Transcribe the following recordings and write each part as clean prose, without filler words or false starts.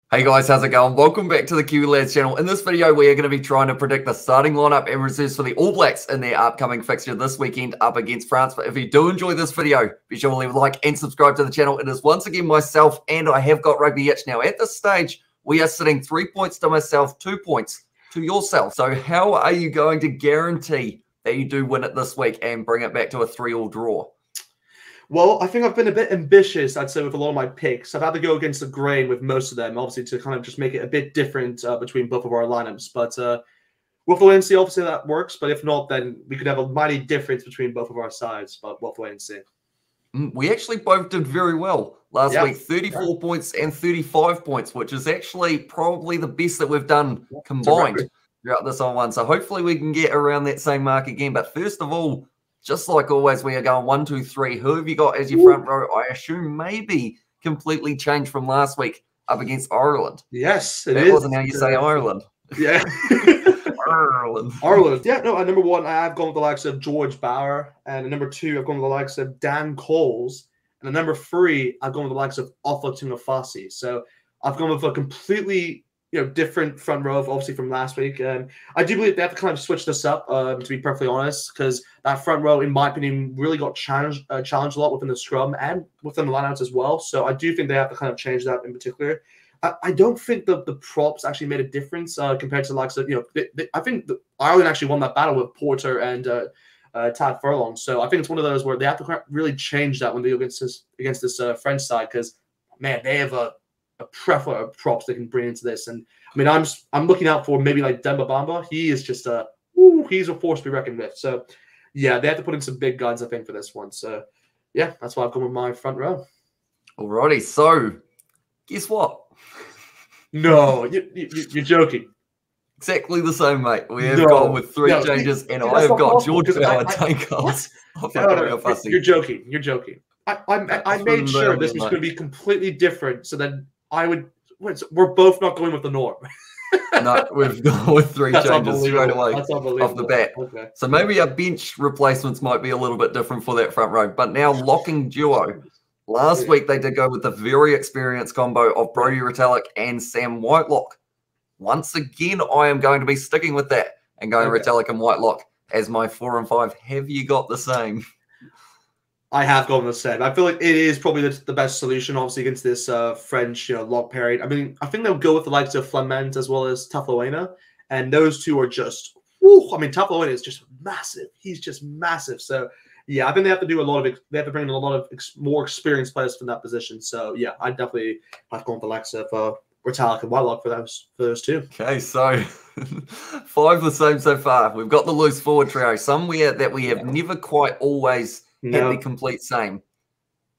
Hey guys, how's it going? Welcome back to the Kiwi Lads channel. In this video, we are going to be trying to predict the starting lineup and reserves for the All Blacks in their upcoming fixture this weekend up against France. But if you do enjoy this video, be sure to leave a like and subscribe to the channel. It is once again myself, and I have got Rugbyitch. Now, at this stage, we are sitting 3 points to myself, 2 points to yourself. So how are you going to guarantee that you do win it this week and bring it back to a 3-3 draw? Well, I think I've been a bit ambitious, I'd say, with a lot of my picks. I've had to go against the grain with most of them, obviously, to kind of just make it a bit different between both of our lineups. But we'll have to wait and see. Obviously, that works. But if not, then we could have a mighty difference between both of our sides. But we'll have to wait and see. We actually both did very well last week. 34 points and 35 points, which is actually probably the best that we've done combined throughout this whole one. So hopefully we can get around that same mark again. But first of all, just like always, we are going 1, 2, 3. Who have you got as your front row? I assume maybe completely changed from last week up against Ireland. Yes, it is. That wasn't how you say Ireland. Yeah. Ireland. Ireland. Yeah, no, at number 1, I've gone with the likes of George Bauer. And at number 2, I've gone with the likes of Dan Coles. And at number 3, I've gone with the likes of Offa Tungafasi. So I've gone with a completely different front row, obviously, from last week. I do believe they have to kind of switch this up, to be perfectly honest, because that front row, in my opinion, really got challenged a lot within the scrum and within the lineouts as well. So I do think they have to kind of change that in particular. I don't think the props actually made a difference compared to the likes of, I think Ireland actually won that battle with Porter and Tad Furlong. So I think it's one of those where they have to really change that when they go against this French side, because, man, they have a plethora of props they can bring into this. And I mean, I'm looking out for maybe like Demba Bamba. He is just he's a force to be reckoned with. So yeah, they have to put in some big guns, I think, for this one. So yeah, that's why I've gone with my front row. Alrighty, so guess what? No, you're joking. Exactly the same, mate. We have gone with 3 changes, and I have got George Bauer, Jacobson. You're joking. You're joking. I made sure this was going to be completely different, so then we're both not going with the norm. No, we've gone with 3 changes straight away off the bat. Okay. So maybe our bench replacements might be a little bit different for that front row. But now locking duo. Last week they did go with the very experienced combo of Brodie Retallick and Sam Whitelock. Once again, I am going to be sticking with that and going Retallick and Whitelock as my 4 and 5. Have you got the same? I have gone the same. I feel like it is probably the best solution, obviously, against this French lock pairing. I mean, I think they'll go with the likes of Flamand as well as Tafloena, and those two are just, I mean, Tafloena is just massive. He's just massive. So, yeah, I think they have to do they have to bring in a lot of more experienced players from that position. So, yeah, I definitely have gone with the likes of Retallick and Whitelock for those two. Okay, so 5 the same so far. We've got the loose forward trio, somewhere that we have never quite always had the complete same.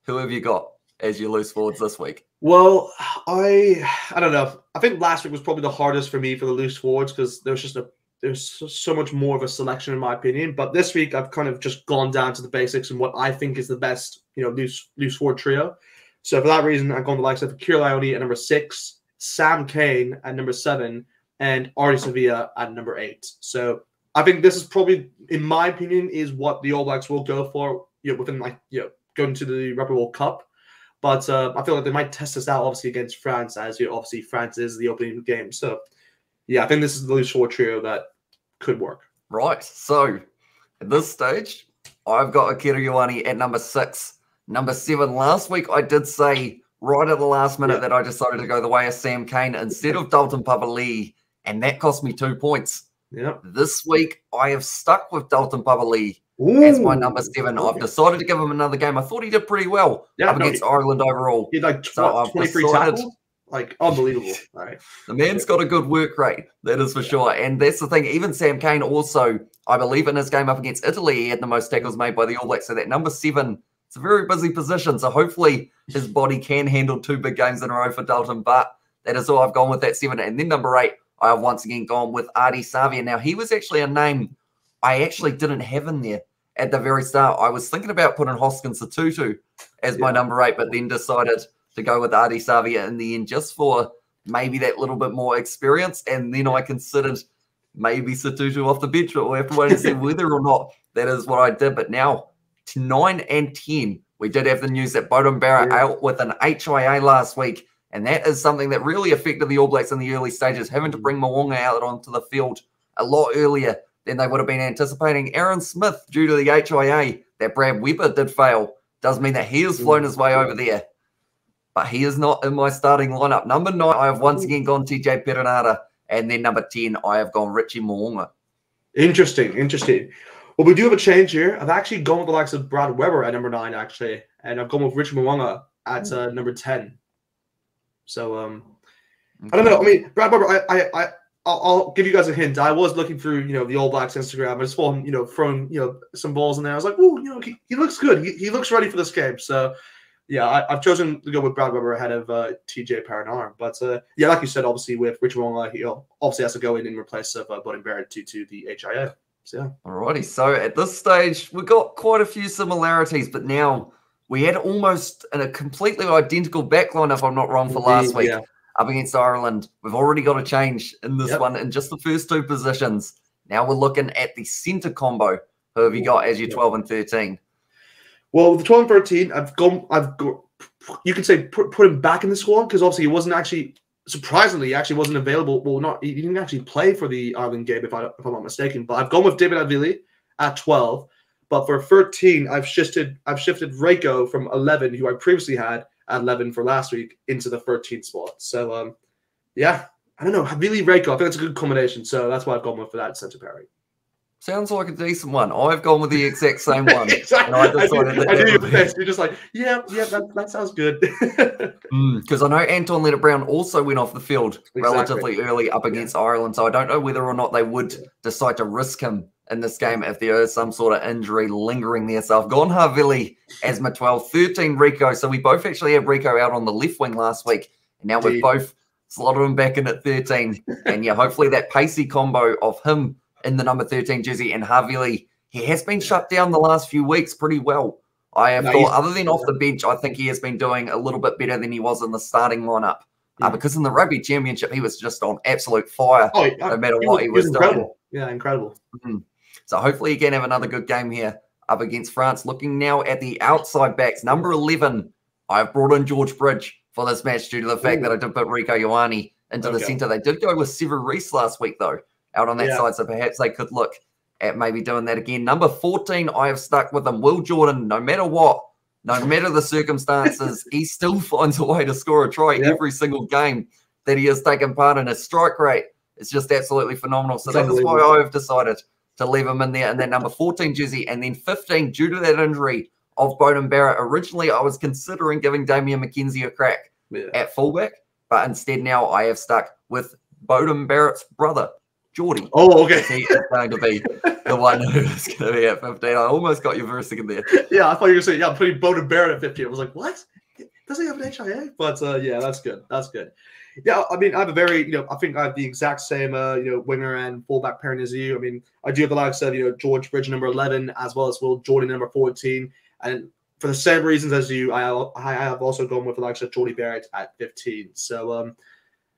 Who have you got as your loose forwards this week? Well, I don't know. I think last week was probably the hardest for me for the loose forwards because there's so much more of a selection in my opinion. But this week I've kind of just gone down to the basics and what I think is the best, loose forward trio. So for that reason, I've gone the likes of Kieran Ioane at number 6, Sam Cane at number 7, and Artie Sevilla at number 8. So I think this is probably, in my opinion, is what the All Blacks will go for, within going to the Rugby World Cup. But I feel like they might test this out, obviously, against France, as obviously France is the opening game. So, yeah, I think this is the loose forward trio that could work. Right. So, at this stage, I've got Akira Ioane at number 6. Number 7, last week I did say right at the last minute that I decided to go the way of Sam Cane instead of Dalton Papali'i, and that cost me 2 points. This week, I have stuck with Dalton Papali'i as my number 7. I've decided to give him another game. I thought he did pretty well up against Ireland overall. He had like 23 tackles. Like, unbelievable. All right. The man's got a good work rate, that is for sure. And that's the thing. Even Sam Cane also, I believe in his game up against Italy, he had the most tackles made by the All Blacks. So that number 7, it's a very busy position. So hopefully his body can handle 2 big games in a row for Dalton. But that is all I've gone with that 7. And then number 8, I have once again gone with Ardie Savea. Now, he was actually a name I actually didn't have in there at the very start. I was thinking about putting Hoskins Sotutu as my number 8, but then decided to go with Ardie Savea in the end just for maybe that little bit more experience. And then I considered maybe Sotutu off the bench, but we'll have to wait and see whether or not that is what I did. But now, 9 and 10, we did have the news that Beauden Barrett out with an HIA last week. And that is something that really affected the All Blacks in the early stages, having to bring Mo'unga out onto the field a lot earlier than they would have been anticipating. Aaron Smith, due to the HIA that Brad Weber did fail, does mean that he has flown his way over there. But he is not in my starting lineup. Number 9, I have once again gone TJ Perenara. And then number 10, I have gone Richie Mo'unga. Interesting. Well, we do have a change here. I've actually gone with the likes of Brad Weber at number 9, actually. And I've gone with Richie Mo'unga at number 10. So, I don't know. I mean, Brad Weber, I'll give you guys a hint. I was looking through, the All Blacks Instagram. I just saw him, throwing, some balls in there. I was like, "Ooh, he looks good. He looks ready for this game." So, yeah, I've chosen to go with Brad Weber ahead of TJ Perenara. But yeah, like you said, obviously with Richie Mo'unga, he obviously has to go in replace of Bodin Barrett due to the HIA. So, yeah. Alrighty. So at this stage, we've got quite a few similarities, but now we had almost a completely identical backline, if I'm not wrong, for last week. Yeah. Up against Ireland. We've already got a change in this one in just the first 2 positions. Now we're looking at the centre combo. Who have you got as your 12 and 13? Well, with the 12 and 13, I've got, you could say, put him back in the squad because obviously he wasn't actually, surprisingly, he actually wasn't available. Well, he didn't actually play for the Ireland game, if I'm not mistaken. But I've gone with David Avili at 12. But for 13, I've shifted Reiko from 11, who I previously had at 11 for last week, into the 13th spot. So, yeah, I don't know. Havili Reiko, I think that's a good combination. So that's why I've gone with for that centre pairing. Sounds like a decent one. I've gone with the exact same one. Exactly. And I decided I do your best. You're just like, yeah, that sounds good. Because I know Anton Litter-Brown also went off the field relatively early up against Ireland. So I don't know whether or not they would decide to risk him in this game if there is some sort of injury lingering there. So I've gone Havili as my 12, 13 Rico. So we both actually had Rico out on the left wing last week. And now we've both slotted him back in at 13. And yeah, hopefully that pacey combo of him in the number 13 jersey and Havili, he has been shut down the last few weeks pretty well. I have thought, other than off the bench, I think he has been doing a little bit better than he was in the starting lineup. Because in the Rugby Championship, he was just on absolute fire no matter what he was incredible. doing. Yeah, incredible. So hopefully he can have another good game here up against France. Looking now at the outside backs, number 11, I've brought in George Bridge for this match due to the fact that I did put Rico Ioane into the centre. They did go with Sever Reece last week, though, out on that side, so perhaps they could look at maybe doing that again. Number 14, I have stuck with him. Will Jordan, no matter what, no matter the circumstances, he still finds a way to score a try every single game that he has taken part in. His strike rate is just absolutely phenomenal. So that is why I have decided to leave him in there in that number 14 jersey. And then 15, due to that injury of Bodin Barrett, originally I was considering giving Damien Mckenzie a crack at fullback, but instead now I have stuck with Bodin Barrett's brother, Geordie. Oh, okay. He is going to be the one who's going to be at 15. I almost got you for a second there. Yeah, I thought you were saying, I'm putting Bodin Barrett at 15. I was like, what? Doesn't he have an HIA? But yeah, that's good. That's good. Yeah, I mean, I have a very, I think I have the exact same, winger and fullback pairing as you. I mean, I do have the likes of, George Bridge, number 11, as well as Will Jordan, number 14. And for the same reasons as you, I have also gone with the likes of Geordie Barrett at 15. So,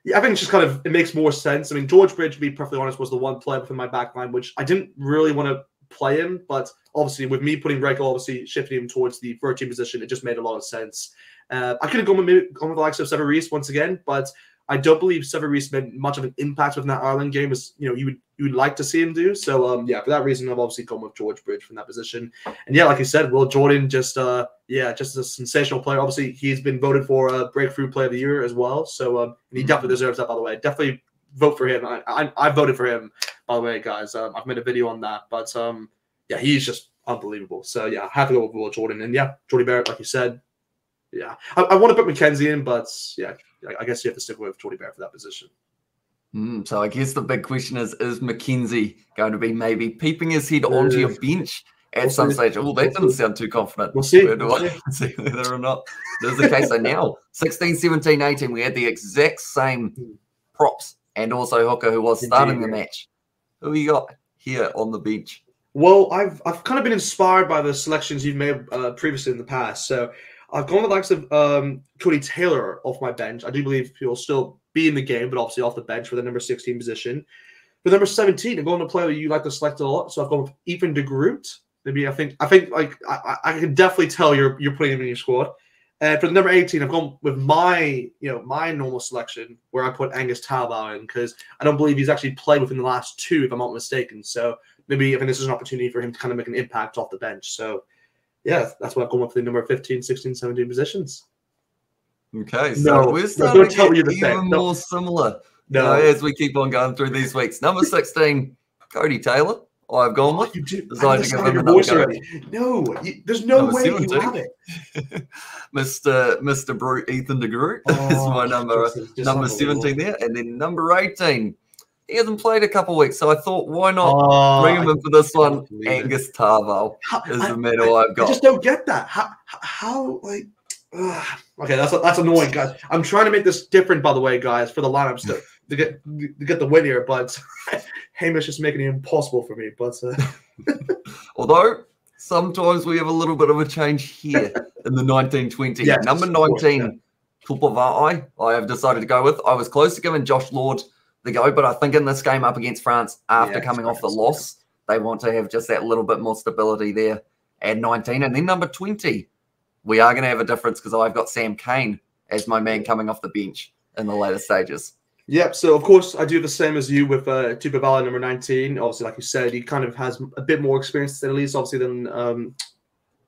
yeah, I think it's just kind of, it makes more sense. I mean, George Bridge, to be perfectly honest, was the one player within my backline, which I didn't really want to play him. But obviously, with me putting Reiko, obviously shifting him towards the 13 position, it just made a lot of sense. I could have gone with the likes of Sever Reece once again, but I don't believe Sever Reece made much of an impact within that Ireland game as you would like to see him do. So yeah, for that reason, I've obviously gone with George Bridge from that position. And yeah, like I said, Will Jordan just a sensational player. Obviously, he's been voted for a breakthrough player of the year as well. So and he definitely deserves that, by the way. Definitely vote for him. I voted for him, by the way, guys. I've made a video on that, but yeah, he's just unbelievable. So yeah, I have to go with Will Jordan. And yeah, Geordie Barrett, like you said. Yeah, I want to put Mckenzie in, but yeah, I guess you have to stick with Geordie Barrett for that position. So I guess the big question is Mckenzie going to be maybe peeping his head onto your bench at some stage? Oh, that didn't sound too confident. We'll see. See whether or not this is the case. So now, 16, 17, 18, we had the exact same props and also Hooker, who was starting the match. Who you got here on the bench? Well, I've kind of been inspired by the selections you've made previously in the past. So I've gone with the likes of Cody Taylor off my bench. I do believe he'll still be in the game, but obviously off the bench for the number 16 position. For number 17, I'm going to play that you like to select a lot. So I've gone with Ethan de Groot. Maybe I think like I can definitely tell you're putting him in your squad. For the number 18, I've gone with my normal selection where I put Angus Talbot in because I don't believe he's actually played within the last 2, if I'm not mistaken. So maybe I think this is an opportunity for him to kind of make an impact off the bench. So yeah, that's what I've gone with the number 15, 16, 17 positions. Okay, so we're starting to get even more similar as we keep on going through these weeks. Number 16, Cody Taylor. I've gone with. You do. Decided to give him another go. No, there's no way 17. you have it. Mr. Brute Ethan DeGroot is my number 17 there. And then number 18. He hasn't played a couple weeks, so I thought, why not bring him in for this one? Angus Tarvell is the medal I've got. I just don't get that. How like... Okay, that's annoying, guys. I'm trying to make this different, by the way, guys, for the lineups to get the win here, but Hamish is making it impossible for me. But although sometimes we have a little bit of a change here in the 1920. Yes, number 19, Tupavai, I have decided to go with. I was close to giving Josh Lord the go, but I think in this game up against France, after coming off the loss, they want to have just that little bit more stability there at 19. And then number 20. We are going to have a difference because I've got Sam Cane as my man coming off the bench in the later stages. Yep. So, of course, I do the same as you with Tupavai, number 19. Obviously, like you said, he kind of has a bit more experience at least, obviously, than, what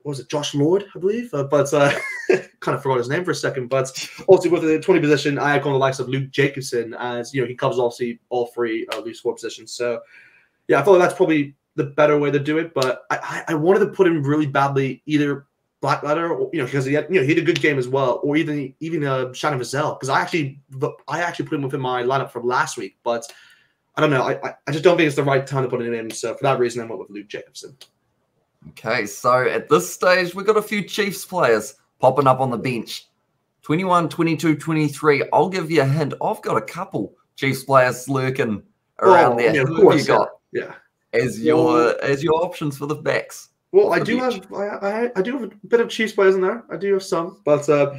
was it, Josh Lord, I believe? But kind of forgot his name for a second. But also with the 20 position, I have gone the likes of Luke Jacobson as, he covers, obviously, all 3 loose forward positions. So, yeah, I feel like that's probably the better way to do it. But I wanted to put him really badly either Blackletter, or, because he had a good game as well, or even Shannon Vizell, because I actually put him within my lineup from last week, but I don't know, I just don't think it's the right time to put him in. So for that reason, I went with Luke Jacobson. Okay, so at this stage, we've got a few Chiefs players popping up on the bench. 21, 22, 23. I'll give you a hint. I've got a couple Chiefs players lurking around there. Yeah, Who have you got? Yeah, as your options for the backs? Well, I do have a bit of Chiefs players in there. I do have some, but for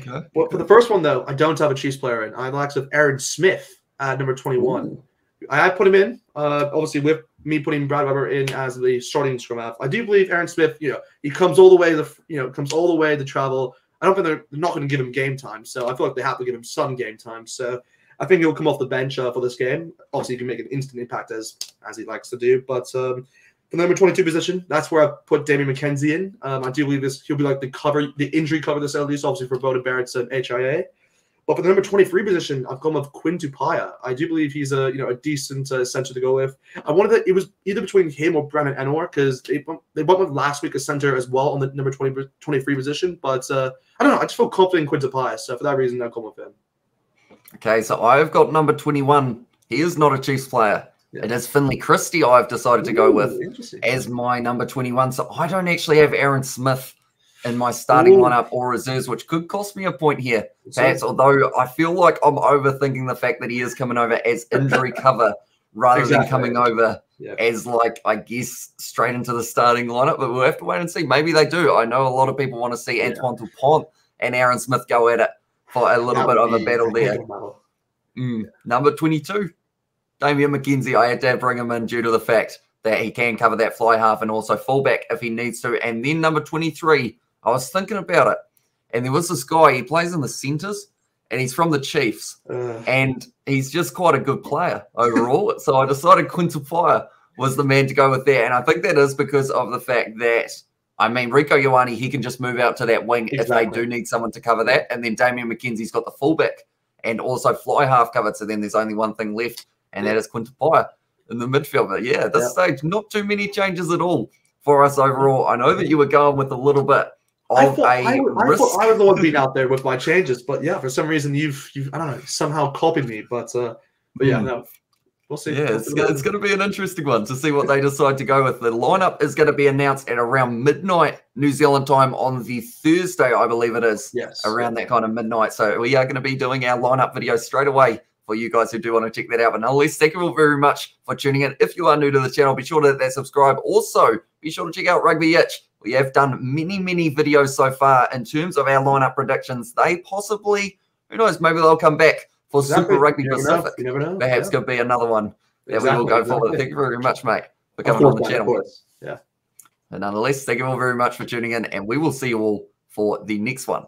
the first one though, I don't have a Chiefs player in. I have the likes of Aaron Smith at number 21. Ooh. I put him in, obviously with me putting Brad Weber in as the starting scrum half. I do believe Aaron Smith, he comes all the way to travel. I don't think they're not going to give him game time, so I feel like they have to give him some game time. So I think he'll come off the bench for this game. Obviously, he can make an instant impact as he likes to do, but. The number 22 position, that's where I put Damien Mckenzie in. I do believe he'll be like the injury cover this at least, obviously for Boda Barrett's HIA. But for the number 23 position, I've gone with Quinn Tupaya. I do believe he's a decent center to go with. It was either between him or Brandon Enor because they went with last week a center as well on the number 23 position. But I don't know, I just feel confident in Quinn Tupaya. So for that reason, I've gone with him. Okay, so I've got number 21. He is not a Chiefs player. It is Finley Christie I've decided to go with as my number 21. So I don't actually have Aaron Smith in my starting lineup or reserves, which could cost me a point here, perhaps, although I feel like I'm overthinking the fact that he is coming over as injury cover rather than coming over as, I guess, straight into the starting lineup. But we'll have to wait and see. Maybe they do. I know a lot of people want to see Antoine Dupont and Aaron Smith go at it for a little bit of a battle there. Number 22. Damien Mckenzie, I had to bring him in due to the fact that he can cover that fly half and also fullback if he needs to. And then number 23, I was thinking about it. And there was this guy, he plays in the centres, and he's from the Chiefs. And he's just quite a good player overall. So I decided Quinton Fire was the man to go with there. And I think that is because of the fact that, Rico Ioane, he can just move out to that wing if they do need someone to cover that. And then Damien Mckenzie's got the fullback and also fly half covered. So then there's only one thing left. And that is Quinton Pye in the midfield. But yeah, at this stage, not too many changes at all for us overall. I know that you were going with a little bit of risk. I was the one being out there with my changes, but yeah, for some reason you've I don't know, somehow copied me. But yeah, no, we'll see. Yeah, it's going to be an interesting one to see what they decide to go with. The lineup is going to be announced at around midnight New Zealand time on the Thursday, I believe it is. Yes, around that kind of midnight. So we are going to be doing our lineup video straight away. For you guys who do want to check that out. But nonetheless, thank you all very much for tuning in. If you are new to the channel, be sure to hit that subscribe. Also, be sure to check out Rugbyitch. We have done many, many videos so far in terms of our lineup predictions. They possibly, who knows, maybe they'll come back for Super Rugby Pacific. You never know. Perhaps could be another one that we will go for. Thank you very much, mate, for coming on the channel. Yeah. And nonetheless, thank you all very much for tuning in, and we will see you all for the next one.